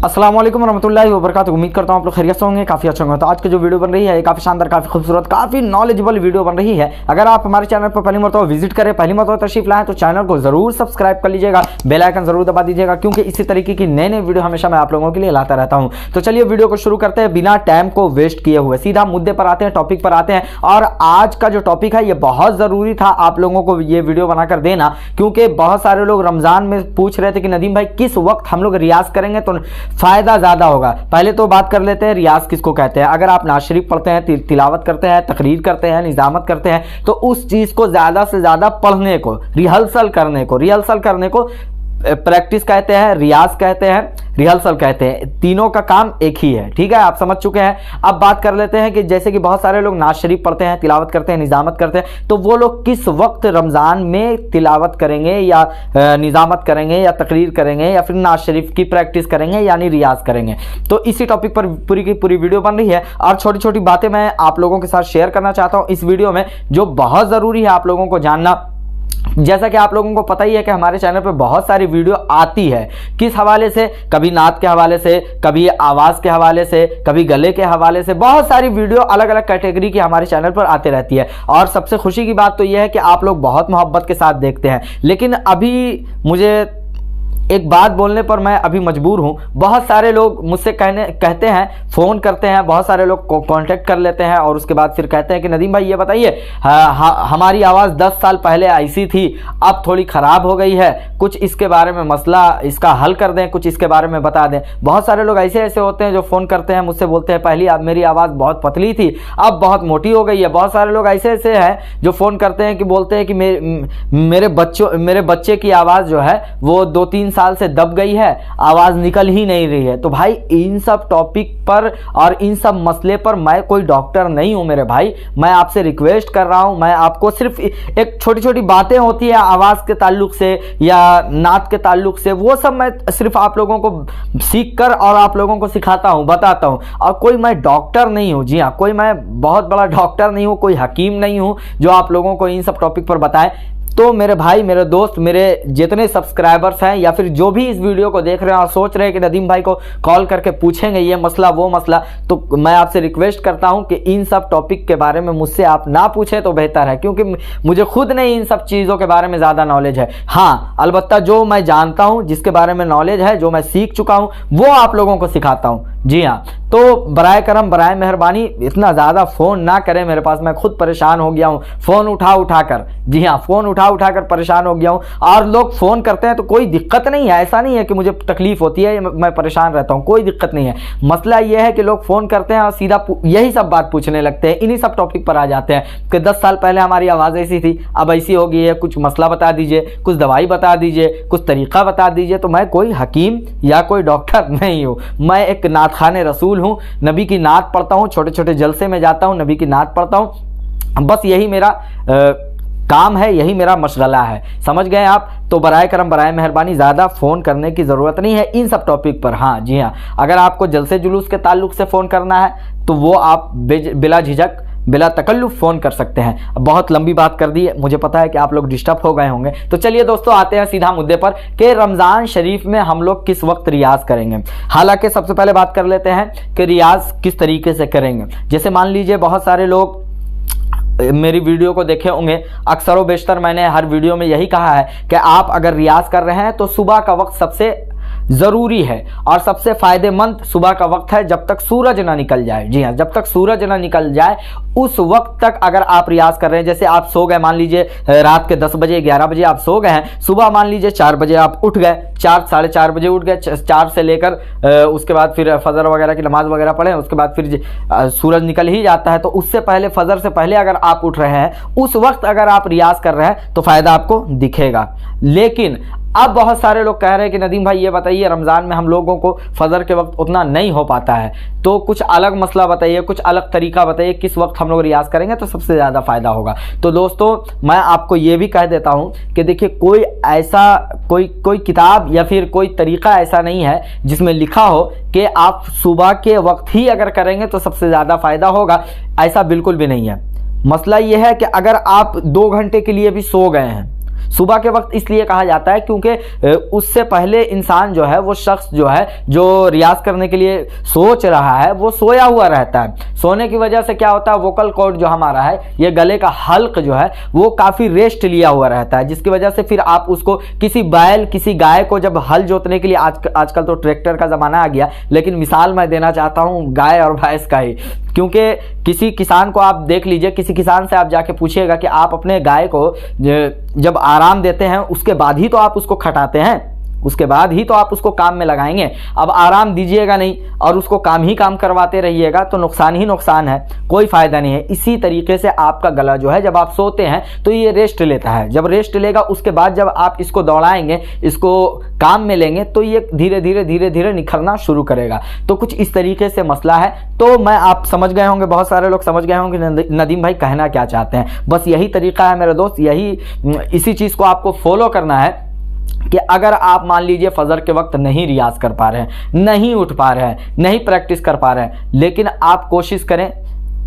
अस्सलाम वालेकुम रहमतुल्लाहि व बरकातुहू। उम्मीद करता हूँ आप लोग खैरियत से होंगे, काफ़ी अच्छे होंगे। तो आज की जो वीडियो बन रही है काफ़ी शानदार, काफ़ी खूबसूरत, काफ़ी नॉलेजेबल वीडियो बन रही है। अगर आप हमारे चैनल पर पहली मरतबा विजिट करें, पहली मरतबा तशरीफ लाएं तो चैनल को जरूर सब्सक्राइब कर लीजिएगा, बेल आइकन जरूर दबा दीजिएगा, क्योंकि इसी तरीके की नए नए वीडियो हमेशा मैं आप लोगों के लिए लाता रहता हूँ। तो चलिए वीडियो को शुरू करते हैं बिना टाइम को वेस्ट किए हुए, सीधा मुद्दे पर आते हैं, टॉपिक पर आते हैं। और आज का जो टॉपिक है ये बहुत ज़रूरी था आप लोगों को ये वीडियो बनाकर देना, क्योंकि बहुत सारे लोग रमज़ान में पूछ रहे थे कि नदीम भाई किस वक्त हम लोग रियाज करेंगे तो फ़ायदा ज़्यादा होगा। पहले तो बात कर लेते हैं रियाज किसको कहते हैं। अगर आप नाज़ शरीफ पढ़ते हैं, तिलावत करते हैं, तकरीर करते हैं, निज़ामत करते हैं, तो उस चीज़ को ज़्यादा से ज़्यादा पढ़ने को, रिहर्सल करने को प्रैक्टिस कहते हैं, रियाज कहते हैं, रिहर्सल कहते हैं। तीनों का काम एक ही है, ठीक है, आप समझ चुके हैं। अब बात कर लेते हैं कि जैसे कि बहुत सारे लोग नाज़ शरीफ पढ़ते हैं, तिलावत करते हैं, निज़ामत करते हैं, तो वो लोग किस वक्त रमज़ान में तिलावत करेंगे या निज़ामत करेंगे या तकरीर करेंगे या फिर नाज़ शरीफ की प्रैक्टिस करेंगे यानी रियाज करेंगे। तो इसी टॉपिक पर पूरी की पूरी वीडियो बन रही है और छोटी छोटी बातें मैं आप लोगों के साथ शेयर करना चाहता हूँ इस वीडियो में, जो बहुत ज़रूरी है आप लोगों को जानना। जैसा कि आप लोगों को पता ही है कि हमारे चैनल पर बहुत सारी वीडियो आती है, किस हवाले से, कभी नात के हवाले से, कभी आवाज़ के हवाले से, कभी गले के हवाले से, बहुत सारी वीडियो अलग अलग कैटेगरी की हमारे चैनल पर आती रहती है। और सबसे खुशी की बात तो यह है कि आप लोग बहुत मोहब्बत के साथ देखते हैं। लेकिन अभी मुझे एक बात बोलने पर मैं अभी मजबूर हूँ। बहुत सारे लोग मुझसे कहते हैं, फ़ोन करते हैं, बहुत सारे लोग कांटेक्ट कर लेते हैं और उसके बाद फिर कहते हैं कि नदीम भाई ये बताइए, हमारी आवाज़ 10 साल पहले ऐसी थी, अब थोड़ी ख़राब हो गई है, कुछ इसके बारे में मसला, इसका हल कर दें, कुछ इसके बारे में बता दें। बहुत सारे लोग ऐसे होते हैं जो फ़ोन करते हैं, मुझसे बोलते हैं पहली मेरी आवाज़ बहुत पतली थी, अब बहुत मोटी हो गई है। बहुत सारे लोग ऐसे हैं जो फ़ोन करते हैं कि बोलते हैं कि मेरे बच्चे की आवाज़ जो है वो 2-3 साल से दब गई है, आवाज निकल ही नहीं रही है। तो भाई इन सब टॉपिक पर और इन सब मसले पर मैं कोई डॉक्टर नहीं हूं मेरे भाई। मैं आपसे रिक्वेस्ट कर रहा हूं, मैं आपको सिर्फ एक छोटी छोटी बातें होती है आवाज के ताल्लुक से या नात के ताल्लुक से, वो सब मैं सिर्फ आप लोगों को सीख कर और आप लोगों को सिखाता हूं, बताता हूं। और कोई मैं डॉक्टर नहीं हूं, जी हाँ, कोई मैं बहुत बड़ा डॉक्टर नहीं हूं, कोई हकीम नहीं हूं जो आप लोगों को इन सब टॉपिक पर बताएं। तो मेरे भाई, मेरे दोस्त, मेरे जितने सब्सक्राइबर्स हैं या फिर जो भी इस वीडियो को देख रहे हैं और सोच रहे हैं कि नदीम भाई को कॉल करके पूछेंगे ये मसला वो मसला, तो मैं आपसे रिक्वेस्ट करता हूं कि इन सब टॉपिक के बारे में मुझसे आप ना पूछें तो बेहतर है, क्योंकि मुझे खुद नहीं इन सब चीज़ों के बारे में ज़्यादा नॉलेज है। हाँ, अलबत्ता जो मैं जानता हूँ, जिसके बारे में नॉलेज है, जो मैं सीख चुका हूँ, वो आप लोगों को सिखाता हूँ। जी हाँ, तो बराए करम, बराए मेहरबानी इतना ज़्यादा फ़ोन ना करें मेरे पास, मैं खुद परेशान हो गया हूँ फ़ोन उठा कर। जी हाँ, फ़ोन उठा कर परेशान हो गया हूँ। और लोग फ़ोन करते हैं तो कोई दिक्कत नहीं है, ऐसा नहीं है कि मुझे तकलीफ़ होती है, मैं परेशान रहता हूँ, कोई दिक्कत नहीं है। मसला ये है कि लोग फ़ोन करते हैं और सीधा यही सब बात पूछने लगते हैं, इन्हीं सब टॉपिक पर आ जाते हैं कि 10 साल पहले हमारी आवाज़ ऐसी थी, अब ऐसी हो गई है, कुछ मसला बता दीजिए, कुछ दवाई बता दीजिए, कुछ तरीक़ा बता दीजिए। तो मैं कोई हकीम या कोई डॉक्टर नहीं हूँ, मैं एक नात खाने रसूल हूँ, नबी की नात पढ़ता हूँ, छोटे छोटे जलसे में जाता हूँ, नबी की नात पढ़ता हूँ, बस यही मेरा काम है, यही मेरा मशगला है। समझ गए आप? तो बराए करम, बराए मेहरबानी ज़्यादा फ़ोन करने की ज़रूरत नहीं है इन सब टॉपिक पर। हाँ जी हाँ, अगर आपको जलसे जुलूस के ताल्लुक से फ़ोन करना है तो वो आप बिला झिझक, बिला तकल्लुफ़ फ़ोन कर सकते हैं। अब बहुत लंबी बात कर दी, मुझे पता है कि आप लोग डिस्टर्ब हो गए होंगे। तो चलिए दोस्तों, आते हैं सीधा मुद्दे पर कि रमज़ान शरीफ में हम लोग किस वक्त रियाज करेंगे। हालांकि सबसे पहले बात कर लेते हैं कि रियाज किस तरीके से करेंगे। जैसे मान लीजिए बहुत सारे लोग मेरी वीडियो को देखे होंगे, अक्सर व बेशतर मैंने हर वीडियो में यही कहा है कि आप अगर रियाज कर रहे हैं तो सुबह का वक्त सबसे ज़रूरी है और सबसे फ़ायदेमंद सुबह का वक्त है, जब तक सूरज ना निकल जाए। जी हाँ, जब तक सूरज ना निकल जाए उस वक्त तक अगर आप रियाज कर रहे हैं, जैसे आप सो गए, मान लीजिए रात के 10 बजे 11 बजे आप सो गए हैं, सुबह मान लीजिए 4 बजे आप उठ गए, 4 साढ़े 4 बजे उठ गए, 4 से लेकर उसके बाद फिर फजर वगैरह की नमाज़ वगैरह पढ़ें, उसके बाद फिर सूरज निकल ही जाता है, तो उससे पहले, फजर से पहले अगर आप उठ रहे हैं, उस वक्त अगर आप रियाज कर रहे हैं तो फ़ायदा आपको दिखेगा। लेकिन अब बहुत सारे लोग कह रहे हैं कि नदीम भाई ये बताइए, रमज़ान में हम लोगों को फजर के वक्त उतना नहीं हो पाता है, तो कुछ अलग मसला बताइए, कुछ अलग तरीका बताइए, किस वक्त हम लोग रियाज करेंगे तो सबसे ज़्यादा फ़ायदा होगा। तो दोस्तों, मैं आपको ये भी कह देता हूँ कि देखिए, कोई ऐसा कोई किताब या फिर कोई तरीका ऐसा नहीं है जिसमें लिखा हो कि आप सुबह के वक्त ही अगर करेंगे तो सबसे ज़्यादा फ़ायदा होगा, ऐसा बिल्कुल भी नहीं है। मसला ये है कि अगर आप 2 घंटे के लिए भी सो गए हैं, सुबह के वक्त इसलिए कहा जाता है क्योंकि उससे पहले इंसान जो है, वो शख्स जो है जो रियाज करने के लिए सोच रहा है, वो सोया हुआ रहता है। सोने की वजह से क्या होता है, वोकल कॉर्ड जो हमारा है, ये गले का हल्क जो है वो काफ़ी रेस्ट लिया हुआ रहता है, जिसकी वजह से फिर आप उसको किसी बैल, किसी गाय को जब हल जोतने के लिए, आजकल तो ट्रैक्टर का ज़माना आ गया, लेकिन मिसाल मैं देना चाहता हूँ गाय और भैंस का ही, क्योंकि किसी किसान को आप देख लीजिए, किसी किसान से आप जाके पूछिएगा कि आप अपने गाय को जब आराम देते हैं उसके बाद ही तो आप उसको खटाते हैं, उसके बाद ही तो आप उसको काम में लगाएंगे। अब आराम दीजिएगा नहीं और उसको काम ही काम करवाते रहिएगा तो नुकसान ही नुकसान है, कोई फ़ायदा नहीं है। इसी तरीके से आपका गला जो है, जब आप सोते हैं तो ये रेस्ट लेता है, जब रेस्ट लेगा उसके बाद जब आप इसको दौड़ाएंगे, इसको काम में लेंगे तो ये धीरे धीरे निखरना शुरू करेगा। तो कुछ इस तरीके से मसला है। तो मैं, आप समझ गए होंगे, बहुत सारे लोग समझ गए होंगे नदीम भाई कहना क्या चाहते हैं। बस यही तरीका है मेरे दोस्त, इसी चीज़ को आपको फॉलो करना है कि अगर आप मान लीजिए फजर के वक्त नहीं रियाज कर पा रहे हैं, नहीं उठ पा रहे हैं, नहीं प्रैक्टिस कर पा रहे हैं, लेकिन आप कोशिश करें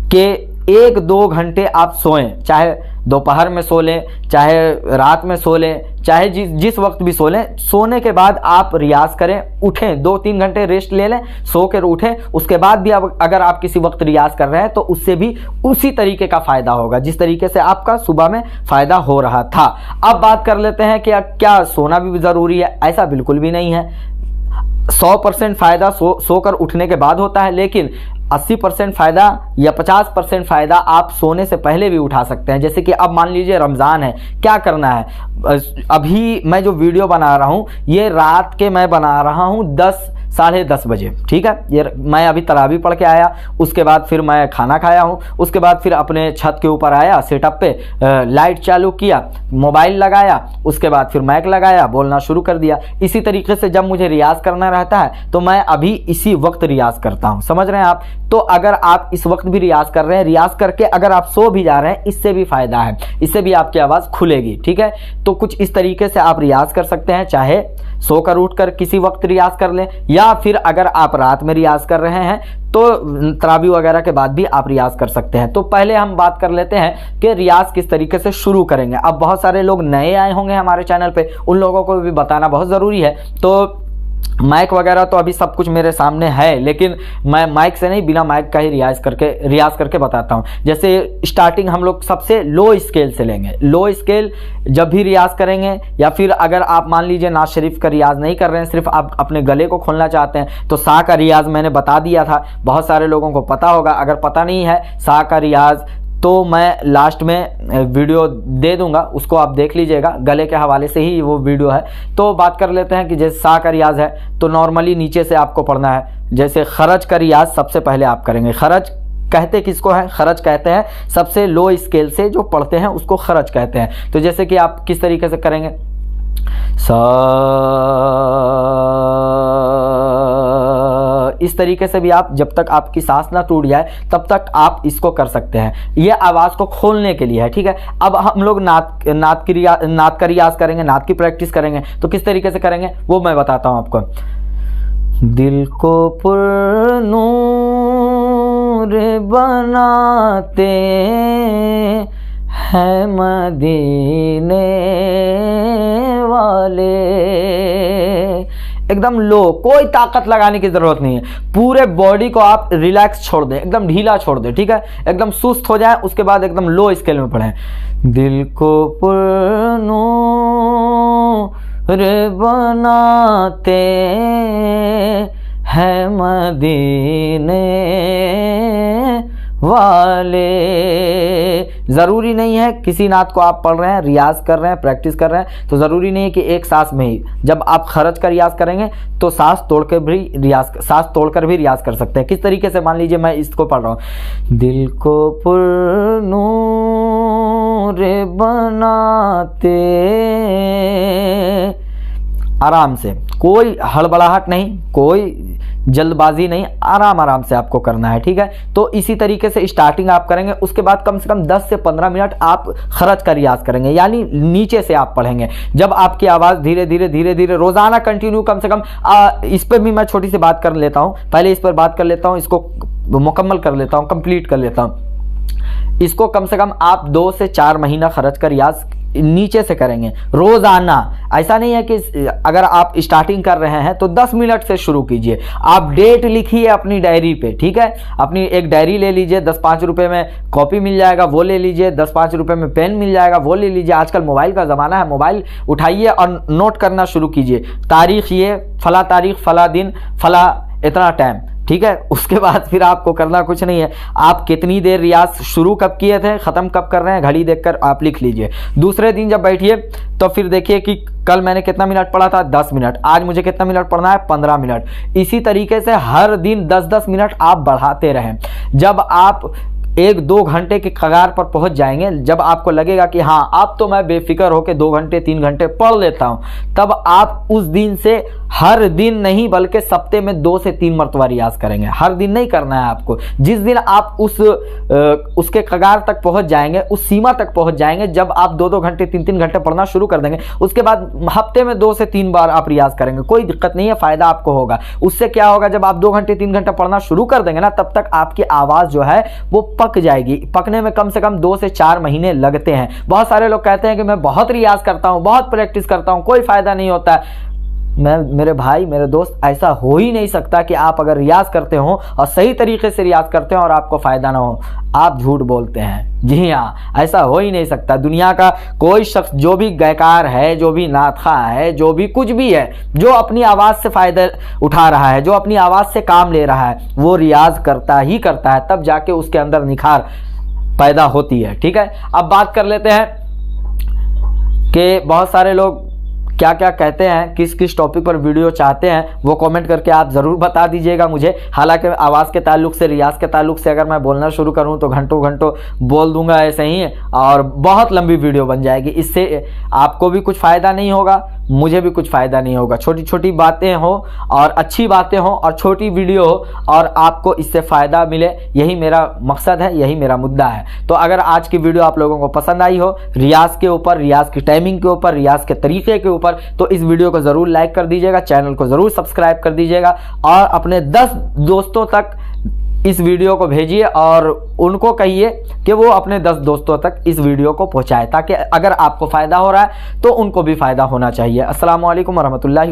कि 1-2 घंटे आप सोएं, चाहे दोपहर में सो लें, चाहे रात में सो लें, चाहे जिस वक्त भी सो लें। सोने के बाद आप रियाज करें, उठें, 2-3 घंटे रेस्ट ले लें, सो कर उठें। उसके बाद भी अगर आप किसी वक्त रियाज कर रहे हैं तो उससे भी उसी तरीके का फ़ायदा होगा जिस तरीके से आपका सुबह में फ़ायदा हो रहा था। अब बात कर लेते हैं कि क्या सोना भी ज़रूरी है? ऐसा बिल्कुल भी नहीं है। 100% फ़ायदा सोकर उठने के बाद होता है, लेकिन 80% फ़ायदा या 50% फ़ायदा आप सोने से पहले भी उठा सकते हैं। जैसे कि अब मान लीजिए रमज़ान है, क्या करना है? अभी मैं जो वीडियो बना रहा हूँ ये रात के मैं बना रहा हूँ 10-साढ़े 10 बजे, ठीक है। ये मैं अभी तरावी पढ़ के आया, उसके बाद फिर मैं खाना खाया हूँ, उसके बाद फिर अपने छत के ऊपर आया, सेटअप पे लाइट चालू किया, मोबाइल लगाया, उसके बाद फिर माइक लगाया, बोलना शुरू कर दिया। इसी तरीके से जब मुझे रियाज़ करना रहता है तो मैं अभी इसी वक्त रियाज़ करता हूँ, समझ रहे हैं आप। तो अगर आप इस वक्त भी रियाज़ कर रहे हैं, रियाज़ करके अगर आप सो भी जा रहे हैं, इससे भी फ़ायदा है, इससे भी आपकी आवाज़ खुलेगी, ठीक है। तो कुछ इस तरीके से आप रियाज़ कर सकते हैं, चाहे सोकर उठकर किसी वक्त रियाज़ कर लें, या फिर अगर आप रात में रियाज़ कर रहे हैं तो तरावी वगैरह के बाद भी आप रियाज़ कर सकते हैं। तो पहले हम बात कर लेते हैं कि रियाज़ किस तरीके से शुरू करेंगे। अब बहुत सारे लोग नए आए होंगे हमारे चैनल पे, उन लोगों को भी बताना बहुत ज़रूरी है। तो माइक वगैरह तो अभी सब कुछ मेरे सामने है, लेकिन मैं माइक से नहीं, बिना माइक का ही रियाज़ करके बताता हूँ। जैसे स्टार्टिंग हम लोग सबसे लो स्केल से लेंगे। लो स्केल जब भी रियाज़ करेंगे, या फिर अगर आप मान लीजिए नाज शरीफ का रियाज़ नहीं कर रहे हैं, सिर्फ आप अपने गले को खोलना चाहते हैं, तो सा का रियाज़ मैंने बता दिया था, बहुत सारे लोगों को पता होगा। अगर पता नहीं है सा का रियाज़ तो मैं लास्ट में वीडियो दे दूंगा, उसको आप देख लीजिएगा, गले के हवाले से ही वो वीडियो है। तो बात कर लेते हैं कि जैसे सा का रियाज़ है तो नॉर्मली नीचे से आपको पढ़ना है। जैसे खरज का रियाज़ सबसे पहले आप करेंगे। खरज कहते किसको है? खरज कहते हैं सबसे लो स्केल से जो पढ़ते हैं उसको खरज कहते हैं। तो जैसे कि आप किस तरीके से करेंगे, सा, इस तरीके से भी आप, जब तक आपकी सांस ना टूट जाए तब तक आप इसको कर सकते हैं। ये आवाज़ को खोलने के लिए है, ठीक है। अब हम लोग नात का रियाज़ करेंगे, नात की प्रैक्टिस करेंगे। तो किस तरीके से करेंगे वो मैं बताता हूँ आपको। दिल को पुरनूर बनाते हैं मदीने वाले। एकदम लो, कोई ताकत लगाने की जरूरत नहीं है। पूरे बॉडी को आप रिलैक्स छोड़ दें, एकदम ढीला छोड़ दें, ठीक है। एकदम सुस्त हो जाए, उसके बाद एकदम लो स्केल में पढ़ें। दिल को पुरनूर बनाते हैं मदीने वाले। ज़रूरी नहीं है किसी नात को आप पढ़ रहे हैं, रियाज़ कर रहे हैं, प्रैक्टिस कर रहे हैं, तो ज़रूरी नहीं है कि एक सांस में ही। जब आप खरज का रियाज़ करेंगे तो सांस तोड़कर भी रियाज़ कर सकते हैं। किस तरीके से, मान लीजिए मैं इसको पढ़ रहा हूँ, दिल को पुरनूर बनाते, आराम से, कोई हड़बड़ाहट नहीं, कोई जल्दबाजी नहीं, आराम से आपको करना है, ठीक है। तो इसी तरीके से स्टार्टिंग आप करेंगे। उसके बाद कम से कम 10 से 15 मिनट आप खरज का रियाज़ करेंगे, यानी नीचे से आप पढ़ेंगे। जब आपकी आवाज़ धीरे धीरे रोज़ाना कंटिन्यू, कम से कम इस पर भी मैं छोटी सी बात कर लेता हूँ, पहले इस पर बात कर लेता हूँ, इसको मुकम्मल कर लेता हूँ, कंप्लीट कर लेता हूँ। इसको कम से कम आप 2 से 4 महीना खरज का रियाज़ नीचे से करेंगे रोजाना। ऐसा नहीं है कि अगर आप स्टार्टिंग कर रहे हैं तो 10 मिनट से शुरू कीजिए। आप डेट लिखिए अपनी डायरी पे, ठीक है। अपनी एक डायरी ले लीजिए, 10-5 रुपए में कॉपी मिल जाएगा वो ले लीजिए, 10-5 रुपए में पेन मिल जाएगा वो ले लीजिए। आजकल मोबाइल का ज़माना है, मोबाइल उठाइए और नोट करना शुरू कीजिए। तारीख ये फला तारीख, फला दिन, फला इतना टाइम, ठीक है। उसके बाद फिर आपको करना कुछ नहीं है, आप कितनी देर रियाज शुरू कब किए थे, ख़त्म कब कर रहे हैं, घड़ी देखकर आप लिख लीजिए। दूसरे दिन जब बैठिए तो फिर देखिए कि कल मैंने कितना मिनट पढ़ा था, 10 मिनट। आज मुझे कितना मिनट पढ़ना है, 15 मिनट। इसी तरीके से हर दिन 10-10 मिनट आप बढ़ाते रहें। जब आप 1-2 घंटे की कगार पर पहुंच जाएंगे, जब आपको लगेगा कि हाँ अब तो मैं बेफिक्र होकर 2 घंटे 3 घंटे पढ़ लेता हूं, तब आप उस दिन से हर दिन नहीं बल्कि सप्ते में 2 से 3 मरतबा रियाज करेंगे। हर दिन नहीं करना है आपको। जिस दिन आप उसके कगार तक पहुंच जाएंगे, उस सीमा तक पहुंच जाएंगे जब आप 2-2 घंटे 3-3 घंटे पढ़ना शुरू कर देंगे, उसके बाद हफ्ते में 2 से 3 बार आप रियाज करेंगे, कोई दिक्कत नहीं है, फायदा आपको होगा। उससे क्या होगा, जब आप 2 घंटे 3 घंटे पढ़ना शुरू कर देंगे ना, तब तक आपकी आवाज़ जो है वो पक जाएगी। पकने में कम से कम 2 से 4 महीने लगते हैं। बहुत सारे लोग कहते हैं कि मैं बहुत रियाज करता हूं, बहुत प्रैक्टिस करता हूं, कोई फायदा नहीं होता है। मेरे भाई, मेरे दोस्त, ऐसा हो ही नहीं सकता कि आप अगर रियाज करते हो और सही तरीके से रियाज करते हो और आपको फायदा ना हो। आप झूठ बोलते हैं। जी हाँ, ऐसा हो ही नहीं सकता। दुनिया का कोई शख्स, जो भी गायकार है, जो भी नातखा है, जो भी कुछ भी है, जो अपनी आवाज़ से फ़ायदा उठा रहा है, जो अपनी आवाज़ से काम ले रहा है, वो रियाज करता ही करता है, तब जाके उसके अंदर निखार पैदा होती है, ठीक है। अब बात कर लेते हैं कि बहुत सारे लोग क्या क्या कहते हैं, किस किस टॉपिक पर वीडियो चाहते हैं, वो कमेंट करके आप ज़रूर बता दीजिएगा मुझे। हालांकि आवाज़ के ताल्लुक से, रियाज के ताल्लुक से अगर मैं बोलना शुरू करूं तो घंटों घंटों बोल दूंगा ऐसे ही, और बहुत लंबी वीडियो बन जाएगी। इससे आपको भी कुछ फ़ायदा नहीं होगा, मुझे भी कुछ फ़ायदा नहीं होगा। छोटी छोटी बातें हो और अच्छी बातें हो और छोटी वीडियो हो और आपको इससे फ़ायदा मिले, यही मेरा मकसद है, यही मेरा मुद्दा है। तो अगर आज की वीडियो आप लोगों को पसंद आई हो, रियाज के ऊपर, रियाज की टाइमिंग के ऊपर, रियाज के तरीके के ऊपर, तो इस वीडियो को ज़रूर लाइक कर दीजिएगा, चैनल को ज़रूर सब्सक्राइब कर दीजिएगा और अपने 10 दोस्तों तक इस वीडियो को भेजिए और उनको कहिए कि वो अपने 10 दोस्तों तक इस वीडियो को पहुंचाए, ताकि अगर आपको फ़ायदा हो रहा है तो उनको भी फ़ायदा होना चाहिए। अस्सलाम वालेकुम वरहमतुल्लाहि।